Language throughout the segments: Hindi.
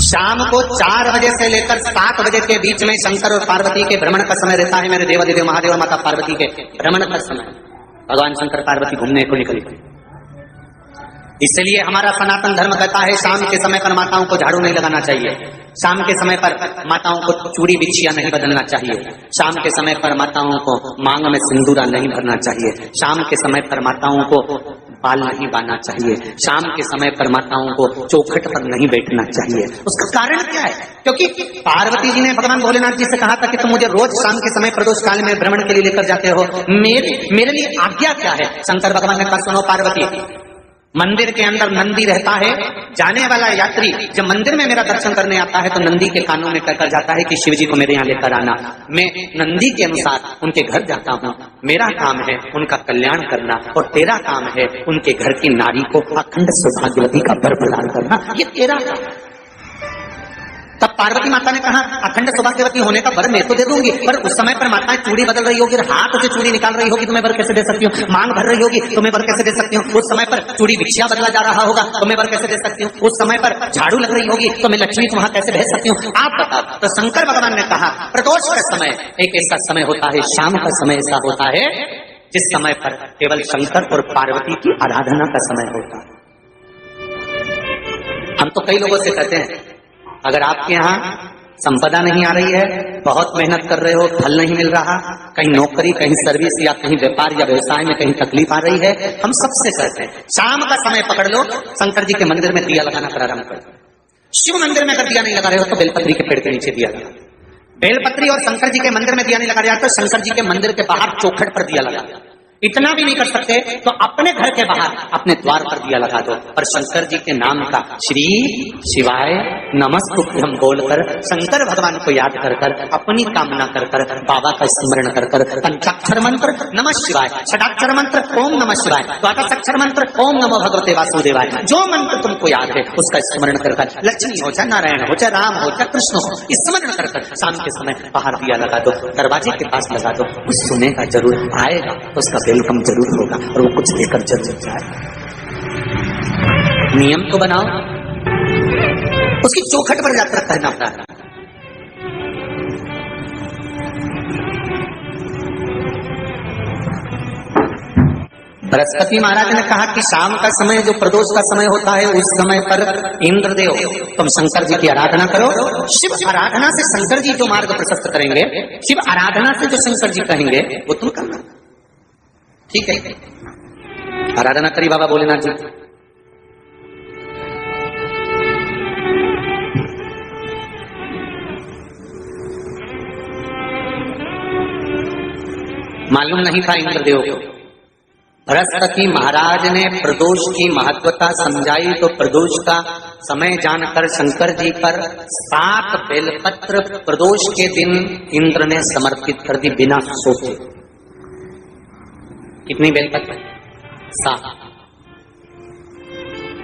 शाम को 4 बजे से लेकर 7 बजे के बीच में शंकर और पार्वती के भ्रमण का समय रहता है। मेरे देवादिदेव महादेव और माता पार्वती के भ्रमण का समय, भगवान शंकर पार्वती घूमने को निकले। इसलिए हमारा सनातन धर्म कहता है शाम के समय पर माताओं को झाड़ू नहीं लगाना चाहिए, शाम के समय पर माताओं को चूड़ी बिछिया नहीं बदलना चाहिए, शाम के समय पर माताओं को मांग में सिंदूरा नहीं भरना चाहिए, शाम के समय पर माताओं को बाल नहीं बांधना चाहिए, शाम के समय पर माताओं को चौखट पर नहीं बैठना चाहिए। उसका कारण क्या है? क्योंकि पार्वती जी ने भगवान भोलेनाथ जी से कहा था कि तुम मुझे रोज शाम के समय प्रदोष काल में भ्रमण के लिए लेकर जाते हो, मेरे लिए आज्ञा क्या है? शंकर भगवान ने कहा सुनो पार्वती, मंदिर के अंदर नंदी रहता है, जाने वाला यात्री जब मंदिर में मेरा दर्शन करने आता है तो नंदी के कानों में कहकर जाता है कि शिव जी को मेरे यहाँ लेकर आना। मैं नंदी के अनुसार उनके घर जाता हूँ, मेरा काम है उनका कल्याण करना और तेरा काम है उनके घर की नारी को अखंड सौभाग्यवती का वर प्रदान करना, ये तेरा काम। तब पार्वती माता ने कहा अखंड सौभाग्यवती होने का वर मैं तो दे दूंगी, पर उस समय पर माताएं चूड़ी बदल रही होगी, हाथ से चूड़ी निकाल रही होगी तो मैं वर कैसे दे सकती हूँ? मांग भर रही होगी तो मैं वर कैसे दे सकती हूँ? उस समय पर चूड़ी बिछिया बदला जा रहा होगा तो मैं वर कैसे दे सकती हूँ? उस समय पर झाड़ू लग रही होगी तो मैं लक्ष्मी को वहां कैसे भेज सकती हूँ? आप बताओ। तो शंकर भगवान ने कहा प्रदोष का समय एक ऐसा समय होता है, शाम का समय ऐसा होता है जिस समय पर केवल शंकर और पार्वती की आराधना का समय होता है। हम तो कई लोगों से कहते हैं अगर आपके यहाँ संपदा नहीं आ रही है, बहुत मेहनत कर रहे हो, फल नहीं मिल रहा, कहीं नौकरी, कहीं सर्विस या कहीं व्यापार या व्यवसाय में कहीं तकलीफ आ रही है, हम सबसे कहते हैं शाम का समय पकड़ लो, शंकर जी के मंदिर में दिया लगाना प्रारंभ कर दो। शिव मंदिर में अगर दिया नहीं लगा रहे हो तो बेलपत्री के पेड़ के नीचे दिया लगा, बेलपत्री और शंकर जी के मंदिर में दिया नहीं लगा रहा तो शंकर जी के मंदिर के बाहर चौखट पर दिया लगा। इतना भी नहीं कर सकते तो अपने घर के बाहर अपने द्वार पर दिया लगा दो और शंकर जी के नाम का श्री शिवाय नमस्तुभ्यं बोलकर शंकर भगवान को याद कर कर अपनी कामना कर कर बाबा का स्मरण कर कर पंचाक्षर मंत्र नमः शिवाय, षडाक्षर मंत्र ओम नमः शिवाय, द्वादशाक्षर मंत्र ओम नमो भगवते वासुदेवाय, जो मंत्र तुमको याद है उसका स्मरण कर कर लक्ष्मी हो चाहे नारायण हो चाहे राम हो चाहे कृष्ण हो, स्मरण कर कर शाम के समय बाहर दिया लगा दो, दरवाजे के पास लगा दो, कुछ सुनेगा जरूर, आएगा उसका वेलकम जरूर होगा और वो कुछ देकर जरूर जाएगा। नियम तो बनाओ, उसकी चौखट पर जाकर कहना पड़ा। बृहस्पति महाराज ने कहा कि शाम का समय जो प्रदोष का समय होता है उस समय पर इंद्रदेव तुम शंकर जी की आराधना करो, शिव आराधना से शंकर जी जो मार्ग प्रशस्त करेंगे, शिव आराधना से जो शंकर जी कहेंगे वो तुम करना। ठीक है, आराधना करी बाबा भोलेनाथ जी। मालूम नहीं था इंद्रदेव को। बृहस्पति महाराज ने प्रदोष की महत्वता समझाई तो प्रदोष का समय जानकर शंकर जी पर 7 बेलपत्र प्रदोष के दिन इंद्र ने समर्पित कर दी बिना सोचे। कितनी बेलपत्र? 7।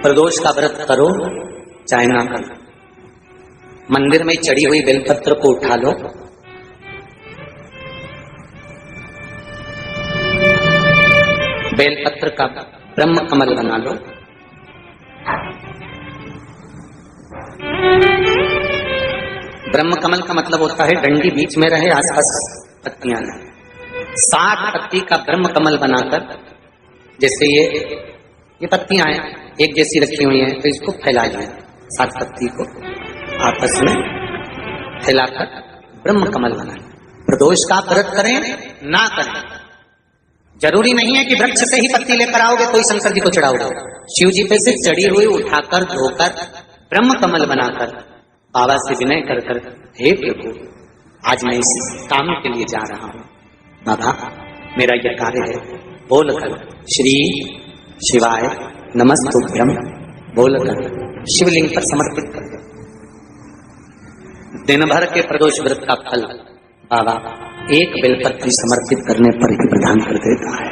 प्रदोष का व्रत करो चाहे ना करो, मंदिर में चढ़ी हुई बेलपत्र को उठा लो, बेलपत्र का ब्रह्म कमल बना लो, ब्रह्म कमल का मतलब होता है डंडी बीच में रहे, आसपास पत्तियां न। 7 पत्ती का ब्रह्म कमल बनाकर, जैसे ये पत्तियां हैं एक जैसी रखी हुई हैं तो इसको फैलाइए, 7 पत्ती को आपस में फैलाकर ब्रह्म कमल बनाए। प्रदोष का व्रत करें ना करें, जरूरी नहीं है कि वृक्ष से ही पत्ती लेकर आओगे तो ही शंकर जी को चढ़ाओगे। शिव जी पे से चढ़ी हुई उठाकर धोकर ब्रह्म कमल बनाकर बाबा से विनय कर कर, हे प्रभु आज मैं इस काम के लिए जा रहा हूं, बाबा मेरा यह कार्य है, बोलकर श्री शिवाय नमस्तुभ्यं बोलकर शिवलिंग पर समर्पित कर दो। दिन भर के प्रदोष व्रत का फल बाबा एक बेलपत्री समर्पित करने पर ही प्रदान कर देता है।